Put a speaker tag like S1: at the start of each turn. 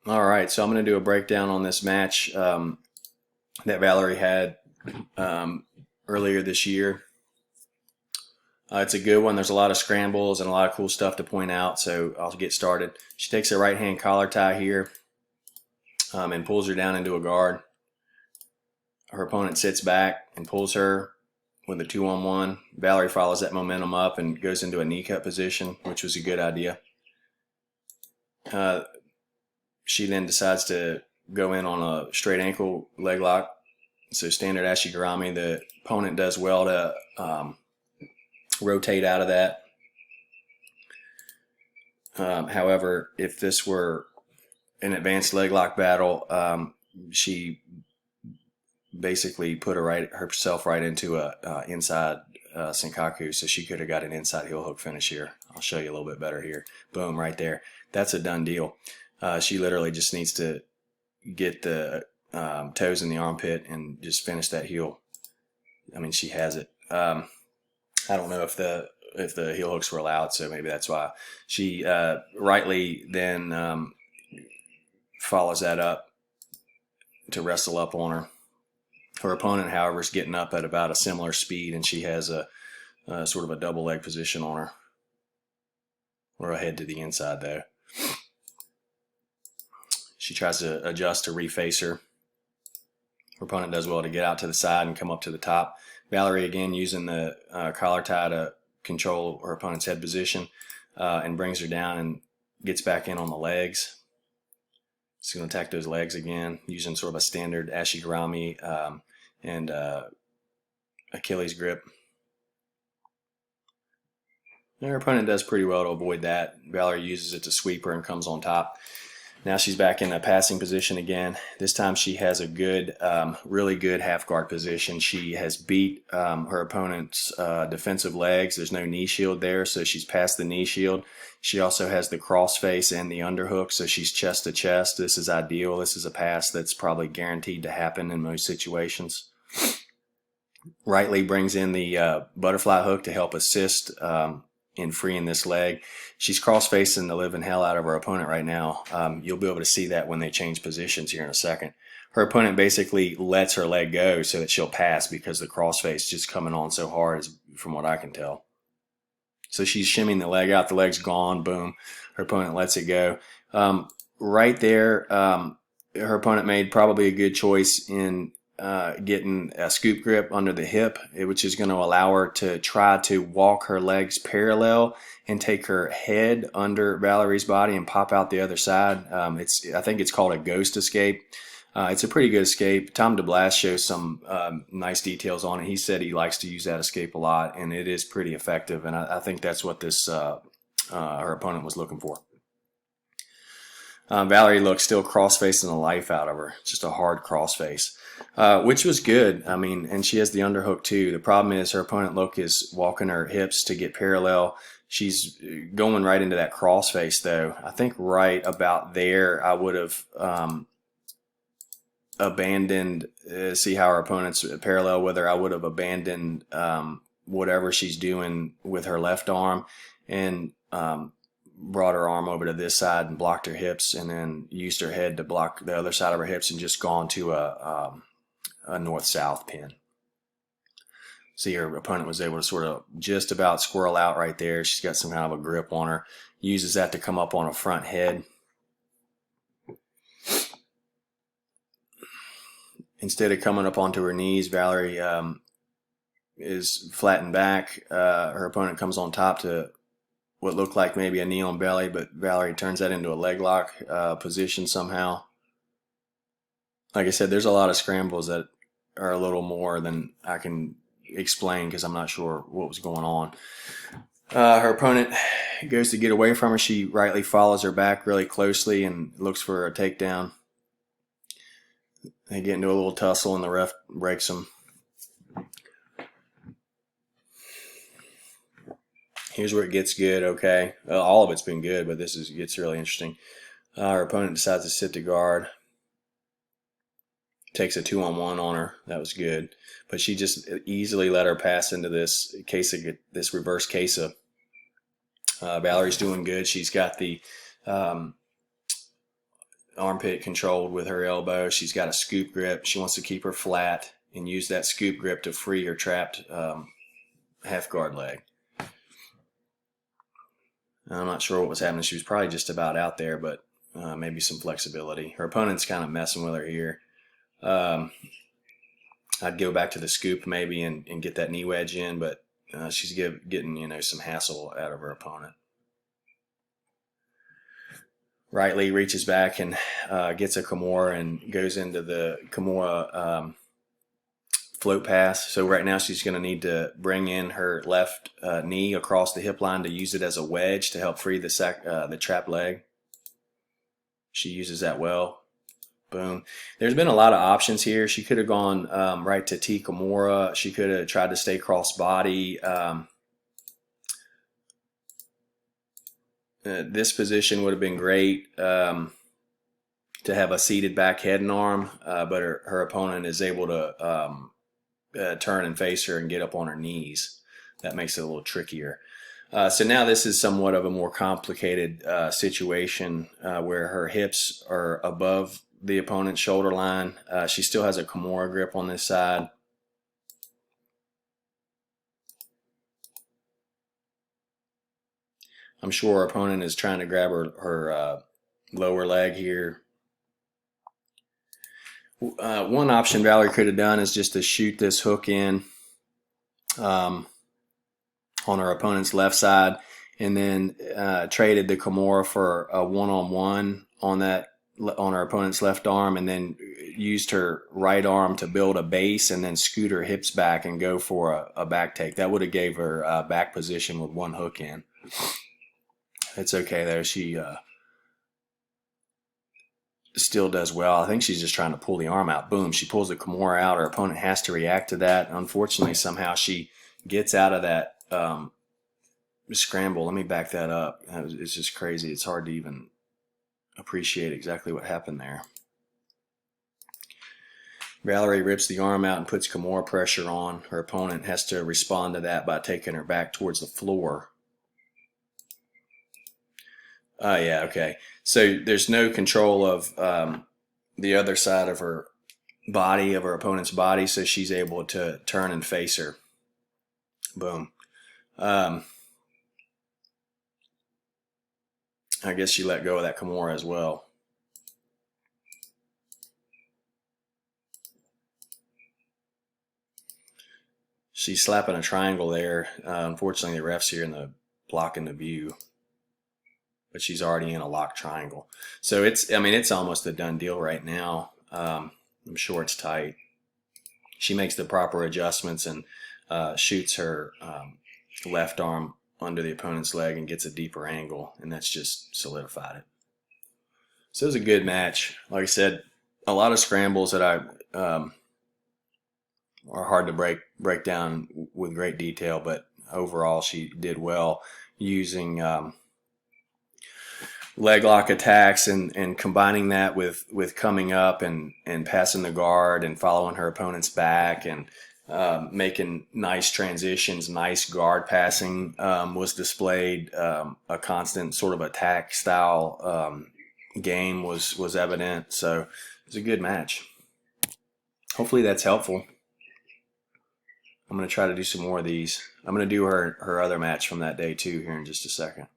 S1: All right, so I'm going to do a breakdown on this match that Valerie had earlier this year. It's a good one. There's a lot of scrambles and a lot of cool stuff to point out, so I'll get started. She takes a right-hand collar tie here and pulls her down into a guard. Her opponent sits back and pulls her with a 2-on-1. Valerie follows that momentum up and goes into a knee cut position, which was a good idea. She then decides to go in on a straight ankle leg lock. So standard ashigarami, the opponent does well to rotate out of that. However, if this were an advanced leg lock battle, she basically put herself right into a inside senkaku, so she could have got an inside heel hook finish here. I'll show you a little bit better here. Boom, right there. That's a done deal. She literally just needs to get the toes in the armpit and just finish that heel. I mean, she has it. I don't know if the heel hooks were allowed, so maybe that's why. She rightly then follows that up to wrestle up on her. Her opponent, however, is getting up at about a similar speed, and she has a sort of a double leg position on her. We're ahead to the inside, though. She tries to adjust to reface her. Her opponent does well to get out to the side and come up to the top. Valerie, again, using the collar tie to control her opponent's head position and brings her down and gets back in on the legs. She's going to attack those legs again using sort of a standard ashigarami and Achilles grip. And her opponent does pretty well to avoid that. Valerie uses it to sweep her and comes on top. Now she's back in a passing position again. This time she has a good, really good half guard position. She has beat her opponent's defensive legs. There's no knee shield there, so she's past the knee shield. She also has the crossface and the underhook, so she's chest to chest. This is ideal. This is a pass that's probably guaranteed to happen in most situations. Rightly brings in the butterfly hook to help assist in freeing this leg. She's cross-facing the living hell out of her opponent right now. You'll be able to see that when they change positions here in a second. Her opponent basically lets her leg go so that she'll pass because the crossface is just coming on so hard, from what I can tell. So she's shimmying the leg out. The leg's gone. Boom. Her opponent lets it go. Right there, her opponent made probably a good choice in getting a scoop grip under the hip, which is going to allow her to try to walk her legs parallel and take her head under Valerie's body and pop out the other side. I think it's called a ghost escape. It's a pretty good escape. Tom DeBlas shows some nice details on it. He said he likes to use that escape a lot, and it is pretty effective. And I think that's what this her opponent was looking for. Valerie looks still cross-facing the life out of her. Just a hard cross-face. Which was good. I mean, and she has the underhook too. The problem is her opponent is walking her hips to get parallel. She's going right into that crossface though. I think right about there I would have abandoned, see how her opponent's parallel with her, I would have abandoned whatever she's doing with her left arm and brought her arm over to this side and blocked her hips, and then used her head to block the other side of her hips and just gone to a north-south pin. See, her opponent was able to sort of just about squirrel out right there. She's got some kind of a grip on her. Uses that to come up on a front head. Instead of coming up onto her knees, Valerie is flattened back. Her opponent comes on top to what looked like maybe a knee on belly, but Valerie turns that into a leg lock position somehow. Like I said, there's a lot of scrambles that are a little more than I can explain because I'm not sure what was going on. Her opponent goes to get away from her. She rightly follows her back really closely and looks for a takedown. They get into a little tussle and the ref breaks them. Here's where it gets good, okay. All of it's been good, but this gets really interesting. Her opponent decides to sit to guard. Takes a 2-on-1 on her. That was good. But she just easily let her pass into this reverse Kesa. Valerie's doing good. She's got the armpit controlled with her elbow. She's got a scoop grip. She wants to keep her flat and use that scoop grip to free her trapped half guard leg. I'm not sure what was happening. She was probably just about out there, but maybe some flexibility. Her opponent's kind of messing with her here. I'd go back to the scoop maybe and get that knee wedge in, but she's getting some hassle out of her opponent. Right Lee reaches back and gets a Kimura and goes into the Kimura float pass. So right now she's going to need to bring in her left knee across the hip line to use it as a wedge to help free the trapped leg. She uses that well. Boom. There's been a lot of options here. She could have gone right to T Kimura. She could have tried to stay cross body. This position would have been great to have a seated back head and arm, but her opponent is able to turn and face her and get up on her knees. That makes it a little trickier. So now this is somewhat of a more complicated situation where her hips are above the opponent's shoulder line. She still has a Kimura grip on this side. I'm sure her opponent is trying to grab her lower leg here. One option Valerie could have done is just to shoot this hook in on her opponent's left side, and then traded the Kimura for a one-on-one on her opponent's left arm, and then used her right arm to build a base and then scoot her hips back and go for a back take. That would have gave her back position with one hook in. It's okay though. She still does well. I think she's just trying to pull the arm out. Boom. She pulls the Kimura out. Her opponent has to react to that. Unfortunately, somehow she gets out of that scramble. Let me back that up. It's just crazy. It's hard to even appreciate exactly what happened there. Valerie rips the arm out and puts Kimura pressure on. Her opponent has to respond to that by taking her back towards the floor. Yeah, okay. So there's no control of the other side of her body, of her opponent's body, so she's able to turn and face her. Boom. I guess she let go of that Kimura as well. She's slapping a triangle there. Unfortunately, the ref's here in the blocking the view. But she's already in a locked triangle. So it's almost a done deal right now. I'm sure it's tight. She makes the proper adjustments and shoots her left arm under the opponent's leg and gets a deeper angle, and that's just solidified it. So it was a good match. Like I said, a lot of scrambles that are hard to break down with great detail, but overall she did well using leg lock attacks and combining that with coming up and passing the guard and following her opponent's back and making nice transitions. Nice guard passing was displayed. A constant sort of attack style game was evident. So it was a good match. Hopefully that's helpful. I'm going to try to do some more of these. I'm going to do her other match from that day too here in just a second.